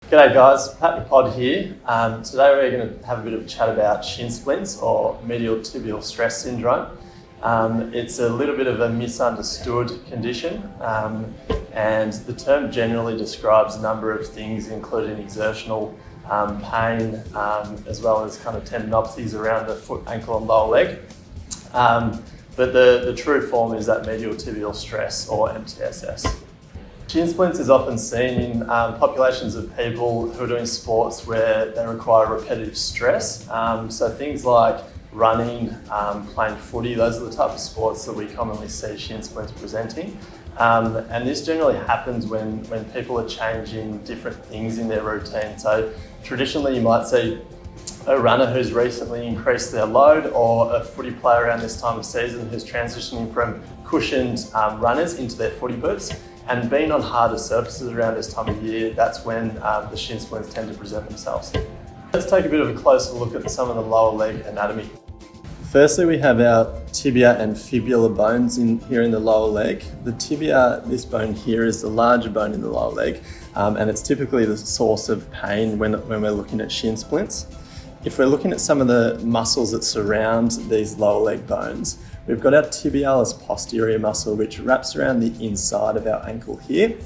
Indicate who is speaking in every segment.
Speaker 1: G'day guys, Pat Pod here. Today we're going to have a bit of a chat about shin splints or medial tibial stress syndrome. It's a little bit of a misunderstood condition and the term generally describes a number of things including exertional pain as well as kind of tendinopathies around the foot, ankle and lower leg. But the true form is that medial tibial stress or MTSS. Shin splints is often seen in populations of people who are doing sports where they require repetitive stress. So things like running, playing footy, those are the type of sports that we commonly see shin splints presenting. And this generally happens when people are changing different things in their routine. So traditionally you might see a runner who's recently increased their load or a footy player around this time of season who's transitioning from cushioned runners into their footy boots. And being on harder surfaces around this time of year, that's when the shin splints tend to present themselves. Let's take a bit of a closer look at some of the lower leg anatomy. Firstly, we have our tibia and fibula bones here in the lower leg. The tibia, this bone here, is the larger bone in the lower leg, and it's typically the source of pain when we're looking at shin splints. If we're looking at some of the muscles that surround these lower leg bones, we've got our tibialis posterior muscle, which wraps around the inside of our ankle here.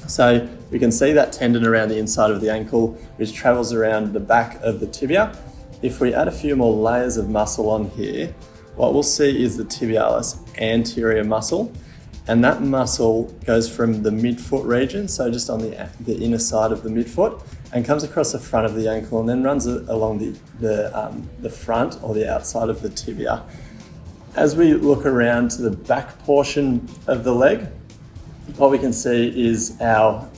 Speaker 1: So we can see that tendon around the inside of the ankle, which travels around the back of the tibia. If we add a few more layers of muscle on here, what we'll see is the tibialis anterior muscle. And that muscle goes from the midfoot region, so just on the inner side of the midfoot, and comes across the front of the ankle and then runs along the front or the outside of the tibia. As we look around to the back portion of the leg, what we can see is our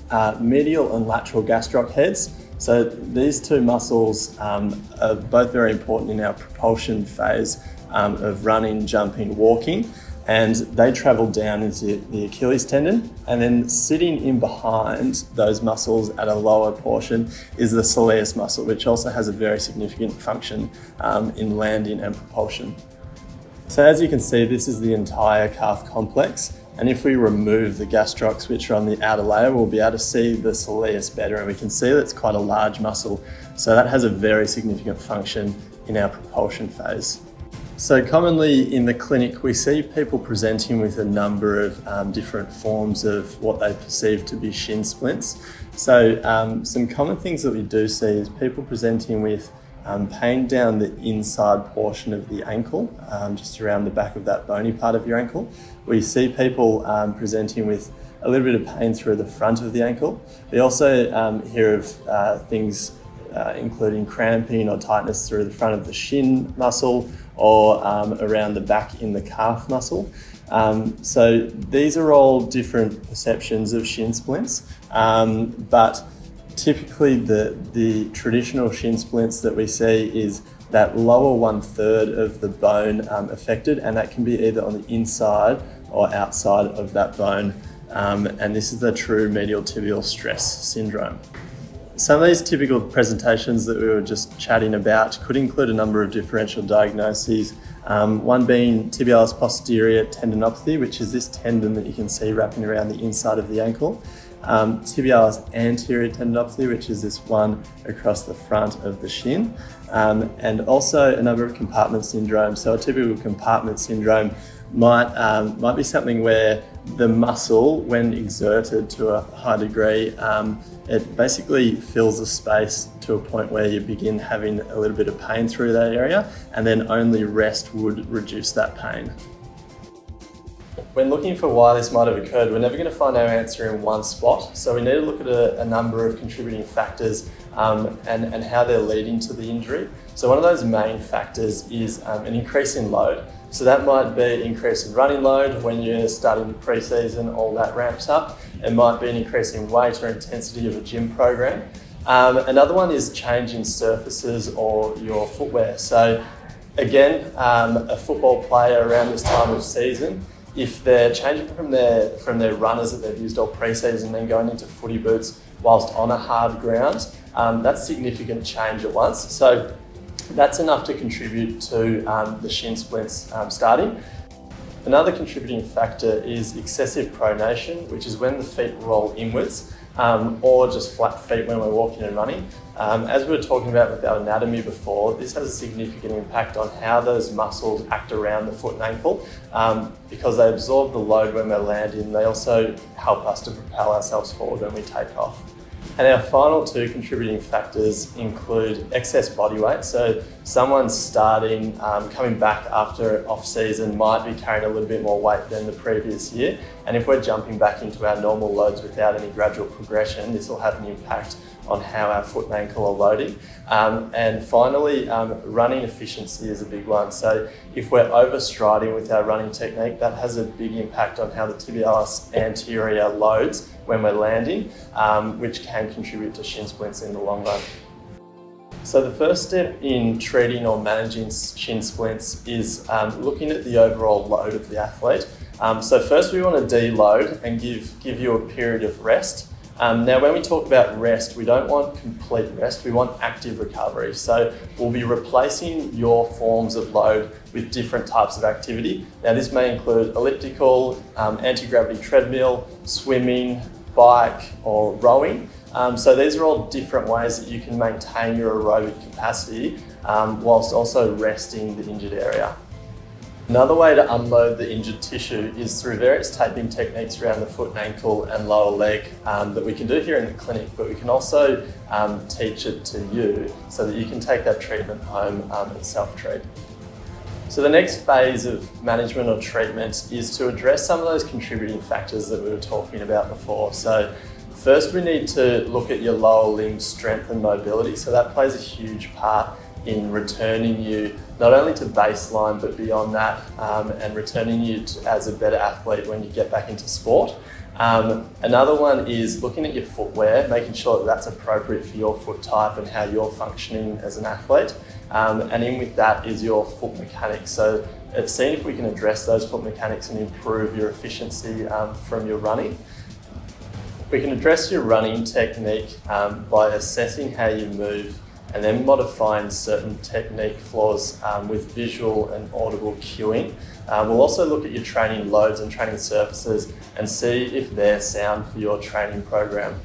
Speaker 1: medial and lateral gastroc heads. So these two muscles are both very important in our propulsion phase of running, jumping, walking, and they travel down into the Achilles tendon, and then sitting in behind those muscles at a lower portion is the soleus muscle, which also has a very significant function in landing and propulsion. So as you can see, this is the entire calf complex, and if we remove the gastrocs which are on the outer layer, we'll be able to see the soleus better, and we can see that it's quite a large muscle, so that has a very significant function in our propulsion phase. So commonly in the clinic, we see people presenting with a number of different forms of what they perceive to be shin splints. So some common things that we do see is people presenting with pain down the inside portion of the ankle, just around the back of that bony part of your ankle. We see people presenting with a little bit of pain through the front of the ankle. We also hear of things including cramping or tightness through the front of the shin muscle or around the back in the calf muscle. So these are all different perceptions of shin splints, but typically the traditional shin splints that we see is that lower 1/3 of the bone affected, and that can be either on the inside or outside of that bone. And this is the true medial tibial stress syndrome. Some of these typical presentations that we were just chatting about could include a number of differential diagnoses, one being tibialis posterior tendinopathy, which is this tendon that you can see wrapping around the inside of the ankle, tibialis anterior tendinopathy, which is this one across the front of the shin, and also a number of compartment syndromes. So a typical compartment syndrome might be something where the muscle, when exerted to a high degree, it basically fills the space to a point where you begin having a little bit of pain through that area, and then only rest would reduce that pain. When looking for why this might have occurred, we're never going to find our answer in one spot. So we need to look at a number of contributing factors and how they're leading to the injury. So one of those main factors is an increase in load. So that might be increase in running load. When you're starting the pre-season, all that ramps up. It might be an increase in weight or intensity of a gym program. Another one is changing surfaces or your footwear. So again, a football player around this time of season, if they're changing from their runners that they've used all pre-season and then going into footy boots whilst on a hard ground, that's significant change at once. So that's enough to contribute to the shin splints starting. Another contributing factor is excessive pronation, which is when the feet roll inwards. or just flat feet when we're walking and running. As we were talking about with our anatomy before, this has a significant impact on how those muscles act around the foot and ankle. Because they absorb the load when we're landing, they also help us to propel ourselves forward when we take off. And our final two contributing factors include excess body weight. So someone starting, coming back after off season might be carrying a little bit more weight than the previous year. And if we're jumping back into our normal loads without any gradual progression, this will have an impact on how our foot and ankle are loading. And finally, running efficiency is a big one. So if we're overstriding with our running technique, that has a big impact on how the tibialis anterior loads when we're landing, which can contribute to shin splints in the long run. So the first step in treating or managing shin splints is looking at the overall load of the athlete. So first we want to deload and give you a period of rest. Now when we talk about rest, we don't want complete rest, we want active recovery. So we'll be replacing your forms of load with different types of activity. Now this may include elliptical, anti-gravity treadmill, swimming, bike or rowing. So these are all different ways that you can maintain your aerobic capacity whilst also resting the injured area. Another way to unload the injured tissue is through various taping techniques around the foot and ankle and lower leg that we can do here in the clinic, but we can also teach it to you so that you can take that treatment home and self-treat. So the next phase of management or treatment is to address some of those contributing factors that we were talking about before. So first we need to look at your lower limb strength and mobility. So that plays a huge part in returning you not only to baseline but beyond that, and returning you as a better athlete when you get back into sport. Another one is looking at your footwear, making sure that that's appropriate for your foot type and how you're functioning as an athlete. And in with that is your foot mechanics. So it's seeing if we can address those foot mechanics and improve your efficiency from your running. We can address your running technique by assessing how you move and then modifying certain technique flaws with visual and audible cueing. We'll also look at your training loads and training surfaces and see if they're sound for your training program.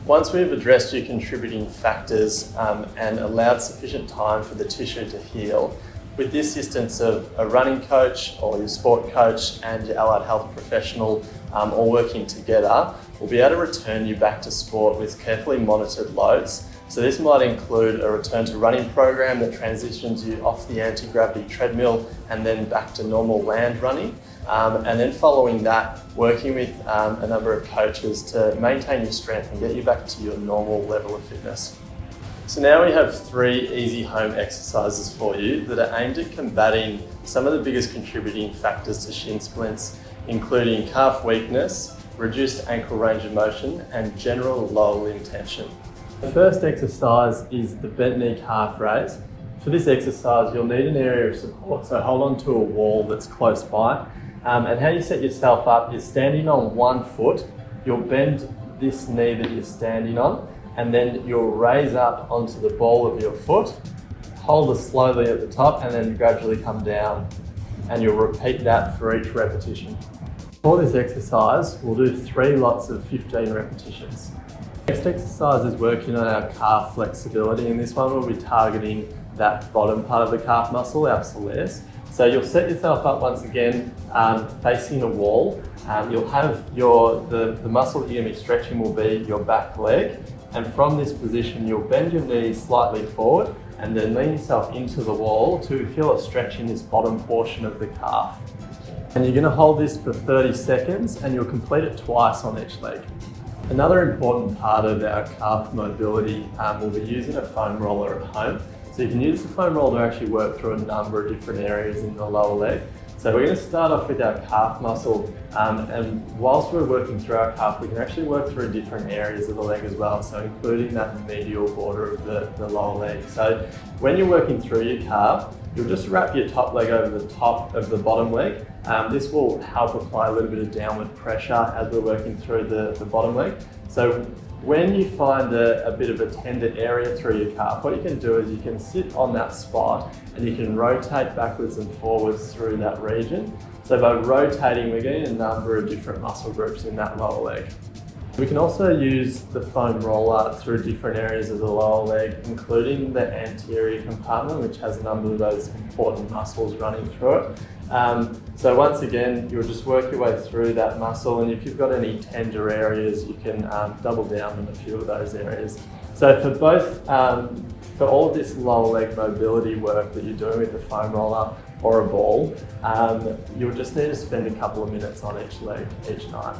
Speaker 1: Once we've addressed your contributing factors and allowed sufficient time for the tissue to heal, with the assistance of a running coach or your sport coach and your allied health professional all working together, we'll be able to return you back to sport with carefully monitored loads. So this might include a return to running program that transitions you off the anti-gravity treadmill and then back to normal land running. And then following that, working with a number of coaches to maintain your strength and get you back to your normal level of fitness. So now we have 3 easy home exercises for you that are aimed at combating some of the biggest contributing factors to shin splints, including calf weakness, reduced ankle range of motion, and general lower limb tension. The first exercise is the bent knee calf raise. For this exercise, you'll need an area of support, so hold on to a wall that's close by. And how you set yourself up is standing on one foot, you'll bend this knee that you're standing on, and then you'll raise up onto the ball of your foot, hold it slowly at the top, and then gradually come down. And you'll repeat that for each repetition. For this exercise, we'll do 3 lots of 15 repetitions. Next exercise is working on our calf flexibility, and this one will be targeting that bottom part of the calf muscle, our soleus. So you'll set yourself up once again facing a wall. You'll have the muscle that you're going to be stretching will be your back leg, and from this position you'll bend your knees slightly forward and then lean yourself into the wall to feel a stretch in this bottom portion of the calf. And you're going to hold this for 30 seconds and you'll complete it twice on each leg. Another important part of our calf mobility will be using a foam roller at home. So you can use the foam roller to actually work through a number of different areas in the lower leg. So we're going to start off with our calf muscle, and whilst we're working through our calf, we can actually work through different areas of the leg as well, so including that medial border of the lower leg. So when you're working through your calf, you'll just wrap your top leg over the top of the bottom leg. This will help apply a little bit of downward pressure as we're working through the bottom leg. So when you find a bit of a tender area through your calf, what you can do is you can sit on that spot and you can rotate backwards and forwards through that region. So by rotating, we're getting a number of different muscle groups in that lower leg. We can also use the foam roller through different areas of the lower leg, including the anterior compartment, which has a number of those important muscles running through it. So once again, you'll just work your way through that muscle, and if you've got any tender areas, you can double down on a few of those areas. So for both, for all of this lower leg mobility work that you're doing with the foam roller or a ball, you'll just need to spend a couple of minutes on each leg each night.